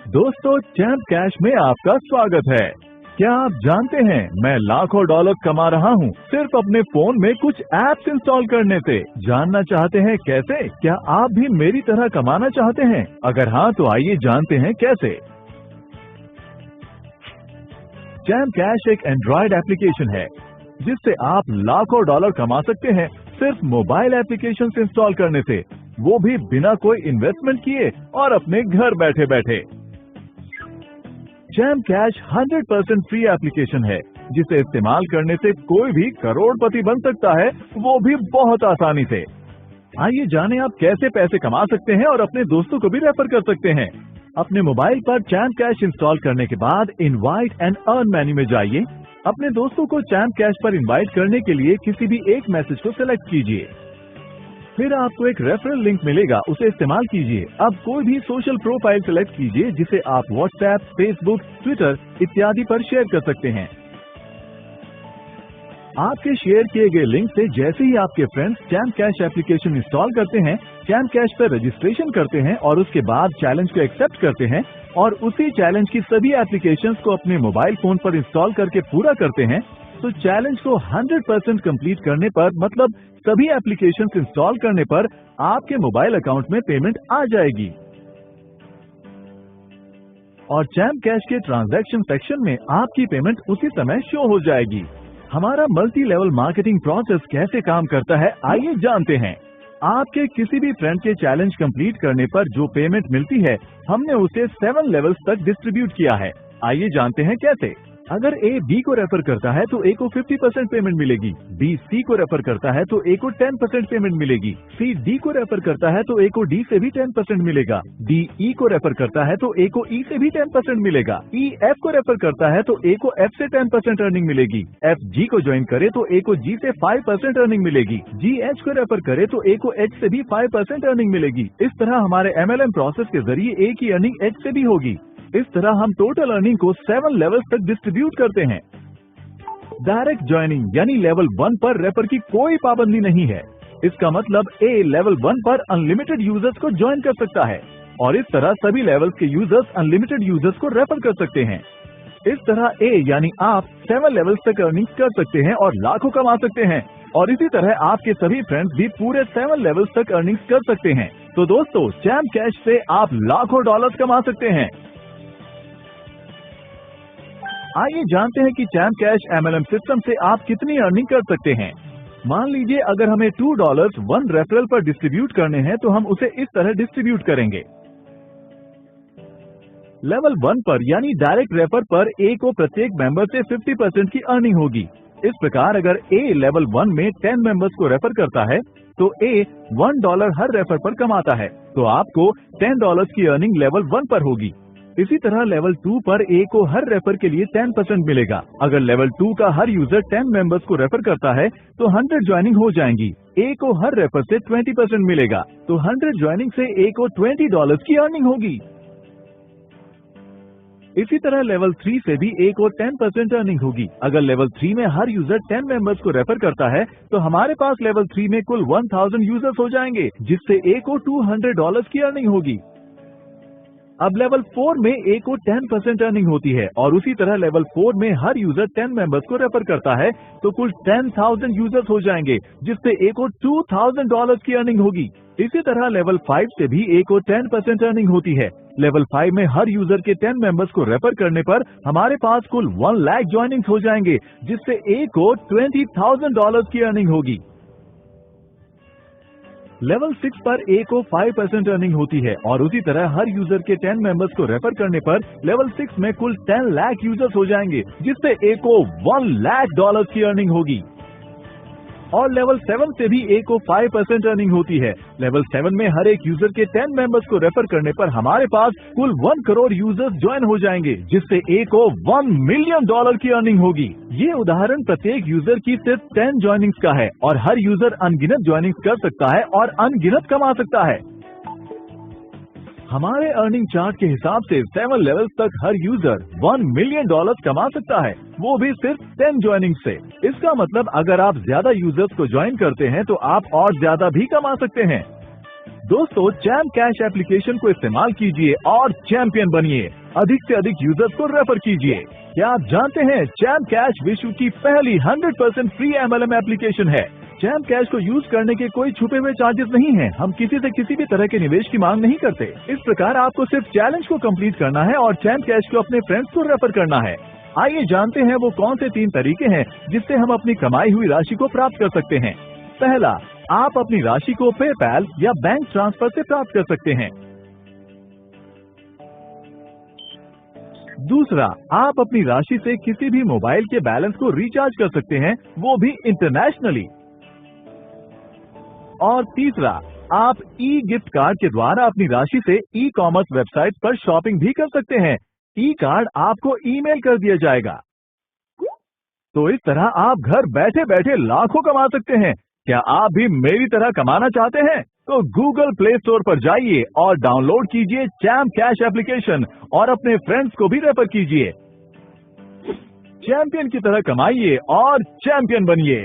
दोस्तों, champ cash में आपका स्वागत है। क्या आप जानते हैं मैं लाखों डॉलर कमा रहा हूँ सिर्फ अपने फोन में कुछ ऐप्स इंस्टॉल करने से। जानना चाहते हैं कैसे? क्या आप भी मेरी तरह कमाना चाहते हैं? अगर हाँ तो आइए जानते हैं कैसे। चैम्प कैश एक एंड्रॉइड एप्लीकेशन है जिससे आप लाखों डॉलर कमा सकते हैं सिर्फ मोबाइल एप्लीकेशन इंस्टॉल करने से, वो भी बिना कोई इन्वेस्टमेंट किए और अपने घर बैठे बैठे। चैम्प कैश 100% फ्री एप्लीकेशन है जिसे इस्तेमाल करने से कोई भी करोड़पति बन सकता है, वो भी बहुत आसानी से। आइए जानें आप कैसे पैसे कमा सकते हैं और अपने दोस्तों को भी रेफर कर सकते हैं। अपने मोबाइल पर चैम्प कैश इंस्टॉल करने के बाद इनवाइट एंड अर्न मेन्यू में जाइए। अपने दोस्तों को चैम्प कैश पर इनवाइट करने के लिए किसी भी एक मैसेज को सिलेक्ट कीजिए। फिर आपको एक रेफरल लिंक मिलेगा, उसे इस्तेमाल कीजिए। अब कोई भी सोशल प्रोफाइल सिलेक्ट कीजिए जिसे आप व्हाट्सएप, फेसबुक, ट्विटर इत्यादि पर शेयर कर सकते हैं। आपके शेयर किए गए लिंक से जैसे ही आपके friends champ cash application install करते हैं, चैम्प कैश पर रजिस्ट्रेशन करते हैं और उसके बाद चैलेंज को एक्सेप्ट करते हैं और उसी चैलेंज की सभी एप्लीकेशंस को अपने मोबाइल फोन पर इंस्टॉल करके पूरा करते हैं, तो चैलेंज को 100% कंप्लीट करने पर, मतलब सभी एप्लीकेशंस इंस्टॉल करने पर आपके मोबाइल अकाउंट में पेमेंट आ जाएगी। और चैम्प कैश के ट्रांजैक्शन सेक्शन में आपकी पेमेंट उसी समय शो हो जाएगी। हमारा मल्टी लेवल मार्केटिंग प्रोसेस कैसे काम करता है, आइए जानते हैं। आपके किसी भी फ्रेंड के चैलेंज कंप्लीट करने पर जो पेमेंट मिलती है, हमने उसे 7 लेवल्स तक डिस्ट्रीब्यूट किया है। आइए जानते हैं कैसे। अगर ए बी को रेफर करता है तो ए को 50% पेमेंट मिलेगी, बी सी को रेफर करता है तो ए को 10% पेमेंट मिलेगी, सी डी को रेफर करता है तो ए को डी से भी 10% मिलेगा, डी ई को रेफर करता है तो ए को ई से भी 10% मिलेगा, ई एफ को रेफर करता है तो ए को एफ से 10% अर्निंग मिलेगी, एफ जी को ज्वाइन करे तो ए को जी से 5% अर्निंग मिलेगी, जी एच को रेफर करे तो ए को एच से भी 5% अर्निंग मिलेगी। इस तरह हमारे MLM प्रोसेस के जरिए ए की अर्निंग एच से भी होगी। इस तरह हम टोटल अर्निंग को 7 लेवल्स तक डिस्ट्रीब्यूट करते हैं। डायरेक्ट ज्वाइनिंग यानी लेवल 1 पर रेफर की कोई पाबंदी नहीं है। इसका मतलब ए लेवल 1 पर अनलिमिटेड यूजर्स को ज्वाइन कर सकता है और इस तरह सभी लेवल्स के यूजर्स अनलिमिटेड यूजर्स को रेफर कर सकते हैं। इस तरह ए यानी आप 7 लेवल्स तक अर्निंग कर सकते हैं और लाखों कमा सकते हैं, और इसी तरह आपके सभी फ्रेंड्स भी पूरे 7 लेवल्स तक अर्निंग कर सकते हैं। तो दोस्तों, चैम्प कैश से आप लाखों डॉलर्स कमा सकते हैं। आइए जानते हैं कि चैम्प कैश MLM सिस्टम से आप कितनी अर्निंग कर सकते हैं। मान लीजिए अगर हमें $2 1 रेफरल पर डिस्ट्रीब्यूट करने हैं तो हम उसे इस तरह डिस्ट्रीब्यूट करेंगे। लेवल 1 पर यानी डायरेक्ट रेफर पर ए को प्रत्येक मेंबर से 50% की अर्निंग होगी। इस प्रकार अगर ए लेवल 1 में 10 मेंबर्स को रेफर करता है तो ए $1 हर रेफर पर कमाता है, तो आपको $10 की अर्निंग लेवल 1 पर होगी। इसी तरह लेवल 2 पर ए को हर रेफर के लिए 10% मिलेगा। अगर लेवल 2 का हर यूजर 10 मेंबर्स को रेफर करता है तो 100 ज्वाइनिंग हो जाएंगी। ए को हर रेफर से 20% मिलेगा, तो 100 ज्वाइनिंग से ए को $20 की अर्निंग होगी। इसी तरह लेवल 3 से भी ए को 10% अर्निंग होगी। अगर लेवल 3 में हर यूजर 10 मेंबर्स को रेफर करता है तो हमारे पास लेवल 3 में कुल 1000 यूजर्स हो जाएंगे, जिससे ए को $200 की अर्निंग होगी। अब लेवल 4 में ए को 10% अर्निंग होती है और उसी तरह लेवल 4 में हर यूजर 10 मेंबर्स को रेफर करता है तो कुल 10,000 यूजर्स हो जाएंगे, जिससे ए को $2,000 की अर्निंग होगी। इसी तरह लेवल 5 से भी ए को 10% अर्निंग होती है। लेवल 5 में हर यूजर के 10 मेंबर्स को रेफर करने पर हमारे पास कुल 1 लाख ज्वाइनिंग्स हो जाएंगे, जिससे ए को $20,000 की अर्निंग होगी। लेवल 6 पर ए को 5% अर्निंग होती है और उसी तरह हर यूजर के 10 मेंबर्स को रेफर करने पर लेवल 6 में कुल 10 लाख यूजर्स हो जाएंगे, जिससे ए को $1 लाख की अर्निंग होगी। और लेवल 7 से भी ए को 5% अर्निंग होती है। लेवल 7 में हर एक यूजर के 10 मेंबर्स को रेफर करने पर हमारे पास कुल 1 करोड़ यूजर्स ज्वाइन हो जाएंगे, जिससे ए को $1 मिलियन की अर्निंग होगी। ये उदाहरण प्रत्येक यूजर की सिर्फ 10 ज्वाइनिंग्स का है और हर यूजर अनगिनत ज्वाइनिंग्स कर सकता है और अनगिनत कमा सकता है। हमारे अर्निंग चार्ट के हिसाब से 7 लेवल्स तक हर यूजर $1 मिलियन कमा सकता है, वो भी सिर्फ 10 ज्वाइनिंग से। इसका मतलब अगर आप ज्यादा यूजर्स को ज्वाइन करते हैं तो आप और ज्यादा भी कमा सकते हैं। दोस्तों, चैम्प कैश एप्लीकेशन को इस्तेमाल कीजिए और चैंपियन बनिए। अधिक से अधिक यूजर्स को रेफर कीजिए। क्या आप जानते हैं चैम्प कैश विश्व की पहली 100% फ्री MLM एप्लीकेशन है। चैम्प कैश को यूज करने के कोई छुपे हुए चार्जेस नहीं हैं। हम किसी से किसी भी तरह के निवेश की मांग नहीं करते। इस प्रकार आपको सिर्फ चैलेंज को कंप्लीट करना है और चैम्प कैश को अपने फ्रेंड्स को रेफर करना है। आइए जानते हैं वो कौन से 3 तरीके हैं जिससे हम अपनी कमाई हुई राशि को प्राप्त कर सकते हैं। पहला, आप अपनी राशि को पेपैल या बैंक ट्रांसफर से प्राप्त कर सकते हैं। दूसरा, आप अपनी राशि से किसी भी मोबाइल के बैलेंस को रिचार्ज कर सकते हैं, वो भी इंटरनेशनली। और तीसरा, आप ई गिफ्ट कार्ड के द्वारा अपनी राशि से ई कॉमर्स वेबसाइट पर शॉपिंग भी कर सकते हैं। ई कार्ड आपको ईमेल कर दिया जाएगा। तो इस तरह आप घर बैठे बैठे लाखों कमा सकते हैं। क्या आप भी मेरी तरह कमाना चाहते हैं? तो गूगल प्ले स्टोर पर जाइए और डाउनलोड कीजिए चैम्प कैश एप्लीकेशन और अपने फ्रेंड्स को भी रेफर कीजिए। चैंपियन की तरह कमाइए और चैंपियन बनिए।